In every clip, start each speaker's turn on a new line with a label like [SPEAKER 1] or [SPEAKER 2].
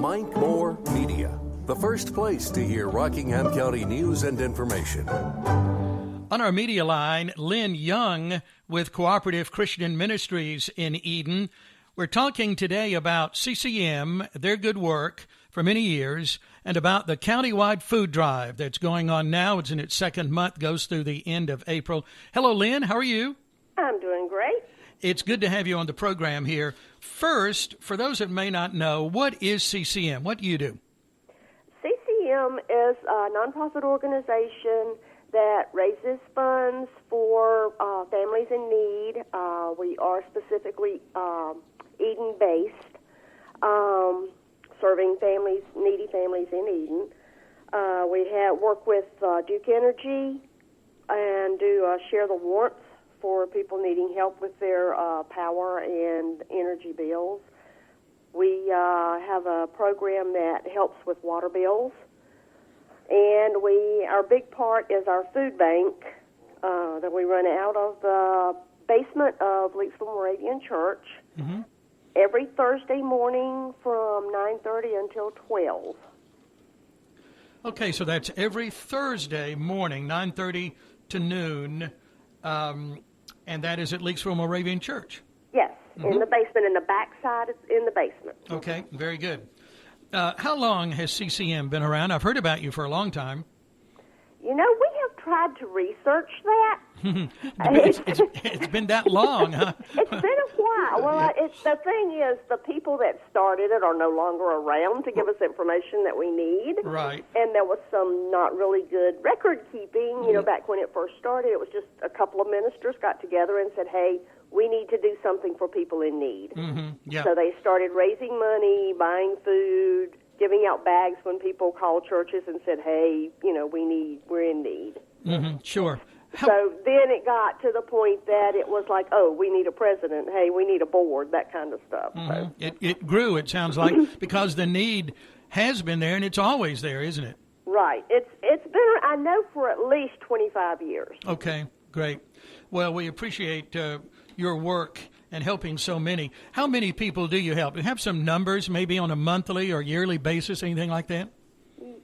[SPEAKER 1] Mike Moore Media, the first place to hear Rockingham County news and information.
[SPEAKER 2] On our media line, Lynn Young with Cooperative Christian Ministries in Eden. We're talking today about CCM, their good work for many years, and about the countywide food drive that's going on now. It's in its second month, goes through the end of April. Hello, Lynn. How are you?
[SPEAKER 3] I'm doing great.
[SPEAKER 2] It's good to have you on the program here. First, for those that may not know, what is CCM? What do you do?
[SPEAKER 3] CCM is a nonprofit organization that raises funds for families in need. We are specifically Eden-based, serving needy families in Eden. We work with Duke Energy and do Share the Warmth for people needing help with their power and energy bills. We have a program that helps with water bills. And our big part is our food bank that we run out of the basement of Leaksville Moravian Church every Thursday morning from 9:30 until 12.
[SPEAKER 2] Okay, so that's every Thursday morning, 9:30 to noon, and that is at Leaksville Moravian Church?
[SPEAKER 3] Yes, in the basement, in the backside, it's in the basement.
[SPEAKER 2] Okay, very good. How long has CCM been around? I've heard about you for a long time.
[SPEAKER 3] You know, we have tried to research that.
[SPEAKER 2] It's been that long, huh?
[SPEAKER 3] It's been a while. Well, the thing is, the people that started it are no longer around to give us information that we need.
[SPEAKER 2] Right.
[SPEAKER 3] And there was some not really good record keeping. You know, back when it first started, it was just a couple of ministers got together and said, hey, we need to do something for people in need.
[SPEAKER 2] Yeah.
[SPEAKER 3] So they started raising money, buying food, giving out bags when people called churches and said, hey, you know, we're in need.
[SPEAKER 2] Sure.
[SPEAKER 3] So then it got to the point that it was like, oh, we need a president. Hey, we need a board, that kind of stuff. So.
[SPEAKER 2] It grew, it sounds like, because the need has been there, and it's always there, isn't it?
[SPEAKER 3] Right. It's been, I know, for at least 25 years.
[SPEAKER 2] Okay, great. Well, we appreciate your work and helping so many. How many people do you help? Do you have some numbers, maybe on a monthly or yearly basis, anything like that?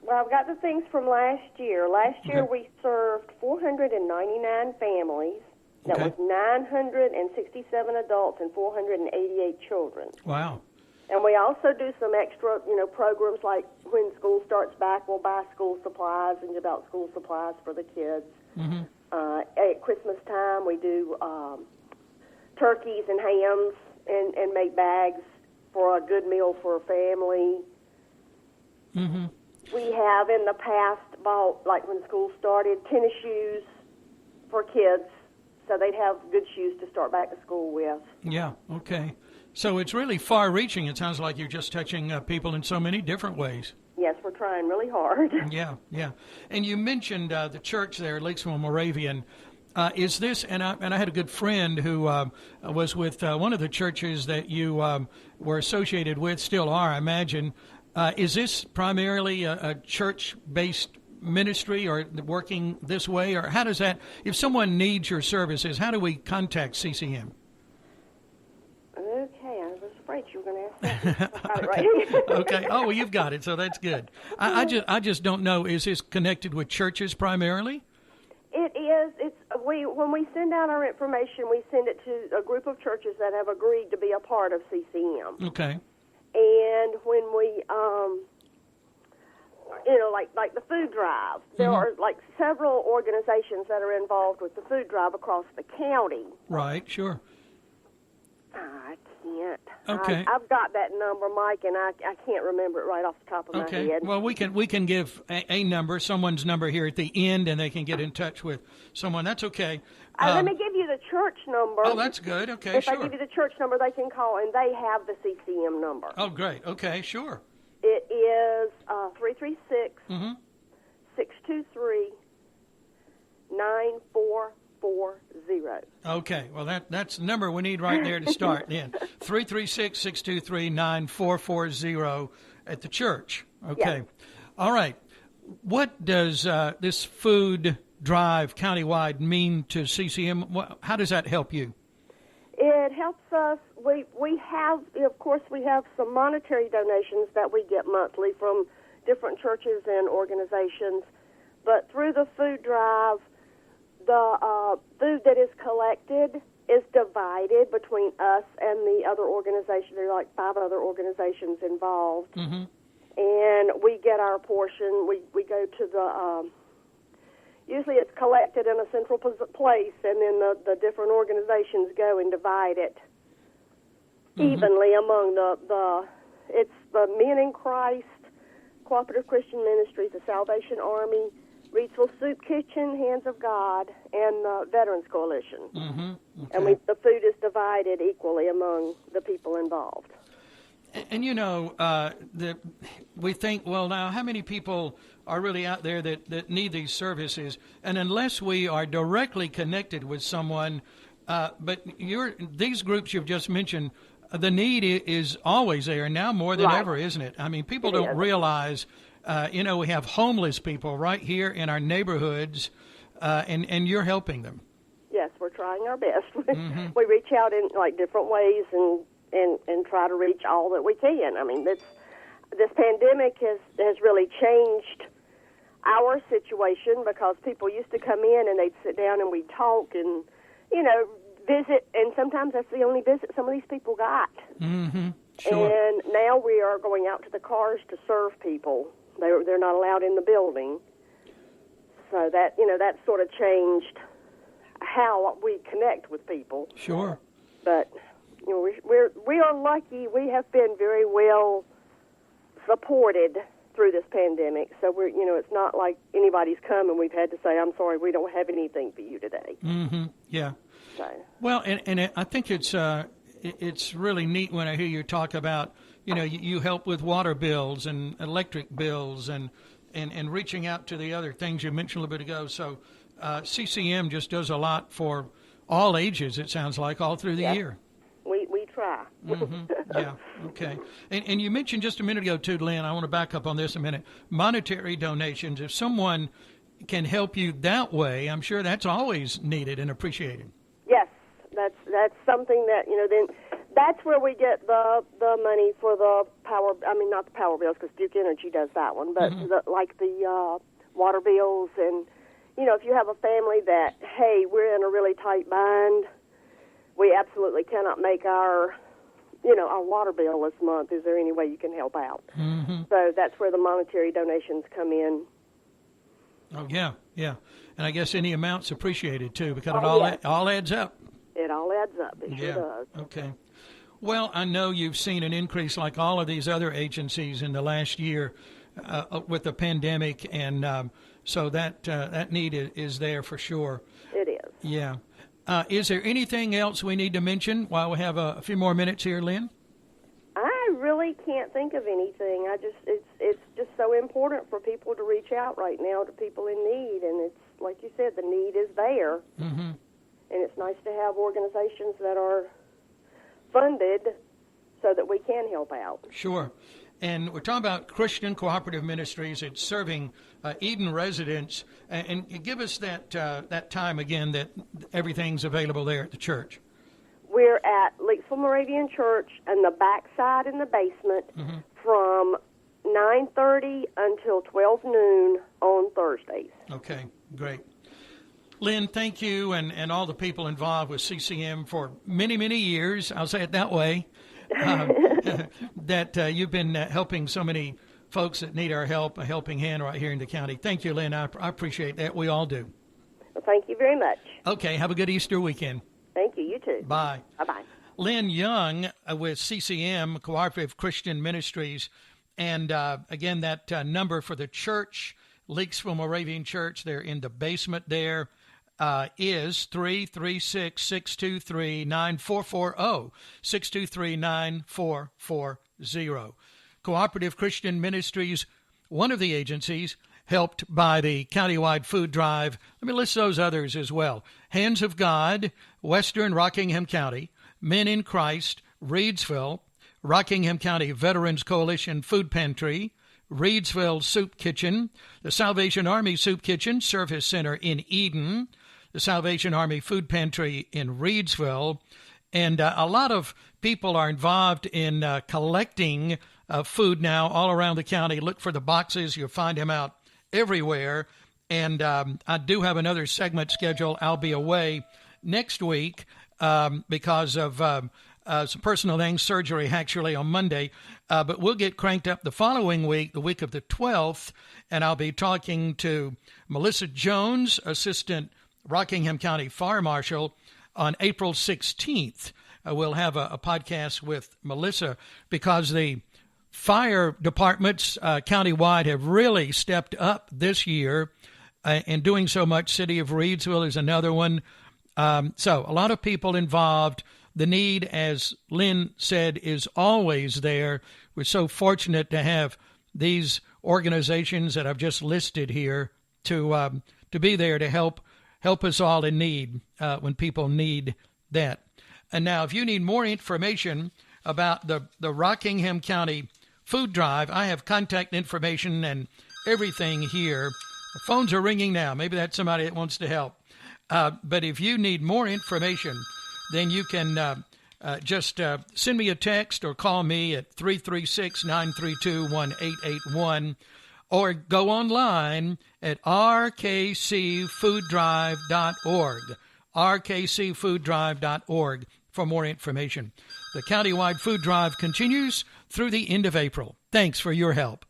[SPEAKER 3] Well, I've got the things from last year. Last year we served 499 families. That was 967 adults and 488 children.
[SPEAKER 2] Wow.
[SPEAKER 3] And we also do some extra, programs like when school starts back, we'll buy school supplies and give out school supplies for the kids. At Christmas time, we do turkeys and hams and make bags for a good meal for a family. We have in the past bought, like when school started, tennis shoes for kids so they'd have good shoes to start back to school with. Yeah,
[SPEAKER 2] okay. So it's really far-reaching. It sounds like you're just touching people in so many different ways.
[SPEAKER 3] Yes, we're trying really hard.
[SPEAKER 2] Yeah. And you mentioned the church there, Leaksville Moravian. Is this, and I had a good friend who was with one of the churches that you were associated with, still are, I imagine. Is this primarily a church-based ministry or working this way? Or how does that, if someone needs your services, how do we contact CCM?
[SPEAKER 3] Okay, I was afraid you were going to ask that. I got it right.
[SPEAKER 2] Okay. Oh, well, you've got it, so that's good. I just don't know. Is this connected with churches primarily?
[SPEAKER 3] It is. When we send out our information, we send it to a group of churches that have agreed to be a part of CCM.
[SPEAKER 2] Okay.
[SPEAKER 3] And when we, like the food drive, there are like several organizations that are involved with the food drive across the county.
[SPEAKER 2] Right, sure.
[SPEAKER 3] I can't.
[SPEAKER 2] Okay.
[SPEAKER 3] I've got that number, Mike, and I can't remember it right off the top of my head.
[SPEAKER 2] Well, we can give a number, someone's number here at the end, and they can get in touch with someone. That's okay.
[SPEAKER 3] Let me give you the church number.
[SPEAKER 2] Oh, that's good. Okay,
[SPEAKER 3] if I give you the church number, they can call, and they have the CCM number.
[SPEAKER 2] Oh, great. Okay, sure.
[SPEAKER 3] It is 336-623-9440.
[SPEAKER 2] Okay, well, that's the number we need right there to start then. 336-623-9440 at the church. Okay.
[SPEAKER 3] Yes.
[SPEAKER 2] All right. What does this food drive countywide mean to CCM? How does that help you?
[SPEAKER 3] It it helps us. We have, of course, we have some monetary donations that we get monthly from different churches and organizations. But through the food drive, the food that is collected is divided between us and the other organization. There are like 5 other organizations involved.
[SPEAKER 2] Mm-hmm.
[SPEAKER 3] And we get our portion. We go to the, usually it's collected in a central place, and then the different organizations go and divide it evenly among it's the Men in Christ, Cooperative Christian Ministries, the Salvation Army, Reedsville Soup Kitchen, Hands of God, and the Veterans Coalition.
[SPEAKER 2] Mm-hmm. Okay.
[SPEAKER 3] And the food is divided equally among the people involved.
[SPEAKER 2] And we think, well, now, how many people are really out there that need these services? And unless we are directly connected with someone, but these groups you've just mentioned, the need is always there, now more than ever, isn't it? I mean, people don't realize, we have homeless people right here in our neighborhoods, and you're helping them. Yes, we're trying our best.
[SPEAKER 3] Mm-hmm. We reach out in different ways and try to reach all that we can. I mean, this pandemic has really changed our situation, because people used to come in and they'd sit down and we'd talk and, visit, and sometimes that's the only visit some of these people got.
[SPEAKER 2] Mm-hmm. Sure.
[SPEAKER 3] And now we are going out to the cars to serve people. They're not allowed in the building. So that sort of changed how we connect with people.
[SPEAKER 2] Sure.
[SPEAKER 3] But we are lucky. We have been very well supported through this pandemic. So it's not like anybody's come and we've had to say, I'm sorry, we don't have anything for you today.
[SPEAKER 2] Mm-hmm. Yeah.
[SPEAKER 3] So.
[SPEAKER 2] Well, and I think it's really neat when I hear you talk about, you help with water bills and electric bills and reaching out to the other things you mentioned a little bit ago. So CCM just does a lot for all ages, it sounds like, all through the year.
[SPEAKER 3] We try.
[SPEAKER 2] Mm-hmm. Yeah, okay. And you mentioned just a minute ago, too, Lynn, I want to back up on this a minute, monetary donations. If someone can help you that way, I'm sure that's always needed and appreciated.
[SPEAKER 3] Yes, that's something that, then that's where we get the money for the power, not the power bills, because Duke Energy does that one, but the water bills. And, if you have a family that, hey, we're in a really tight bind, we absolutely cannot make our water bill this month. Is there any way you can help out?
[SPEAKER 2] Mm-hmm.
[SPEAKER 3] So that's where the monetary donations come in.
[SPEAKER 2] Oh, yeah. And I guess any amount's appreciated, too, because it all adds up.
[SPEAKER 3] It all adds up. It sure does.
[SPEAKER 2] Okay. Well, I know you've seen an increase like all of these other agencies in the last year with the pandemic, and so that need is there for sure.
[SPEAKER 3] It is.
[SPEAKER 2] Yeah. Is there anything else we need to mention while we have a few more minutes here, Lynn?
[SPEAKER 3] I really can't think of anything. It's just so important for people to reach out right now to people in need, and it's like you said, the need is there.
[SPEAKER 2] Mm-hmm.
[SPEAKER 3] And it's nice to have organizations that are funded so that we can help out.
[SPEAKER 2] Sure. And we're talking about Christian Cooperative Ministries. It's serving Eden residents. And give us that time again that everything's available there at the church.
[SPEAKER 3] We're at Leaksville Moravian Church in the backside in the basement from 9:30 until 12 noon on Thursdays.
[SPEAKER 2] Okay, great. Lynn, thank you and all the people involved with CCM for many, many years. I'll say it that way. That you've been helping so many folks that need our help, a helping hand right here in the county. Thank you, Lynn. I appreciate that. We all do.
[SPEAKER 3] Well, thank you very much.
[SPEAKER 2] Okay, have a good Easter weekend.
[SPEAKER 3] Thank you. You too.
[SPEAKER 2] Bye.
[SPEAKER 3] Bye-bye.
[SPEAKER 2] Lynn Young with CCM, Cooperative Christian Ministries. And again, that number for the church, Leaksville Moravian Church, they're in the basement there, is 336-623-9440, 623-9440. Cooperative Christian Ministries, one of the agencies, helped by the countywide food drive. Let me list those others as well. Hands of God, Western Rockingham County, Men in Christ, Reedsville, Rockingham County Veterans Coalition Food Pantry, Reedsville Soup Kitchen, the Salvation Army Soup Kitchen Service Center in Eden, the Salvation Army Food Pantry in Reedsville, And a lot of people are involved in collecting food now all around the county. Look for the boxes. You'll find them out everywhere. And I do have another segment scheduled. I'll be away next week because of some personal things, surgery actually on Monday. But we'll get cranked up the following week, the week of the 12th, and I'll be talking to Melissa Jones, Assistant Rockingham County Fire Marshal, on April 16th. We'll have a podcast with Melissa because the fire departments countywide have really stepped up this year in doing so much. City of Reedsville is another one. So a lot of people involved. The need, as Lynn said, is always there. We're so fortunate to have these organizations that I've just listed here to be there to help us all in need when people need that. And now, if you need more information about the Rockingham County Food Drive, I have contact information and everything here. The phones are ringing now. Maybe that's somebody that wants to help. But if you need more information, then you can just send me a text or call me at 336-932-1881 or go online at rkcfooddrive.org, rkcfooddrive.org for more information. The countywide food drive continues through the end of April. Thanks for your help.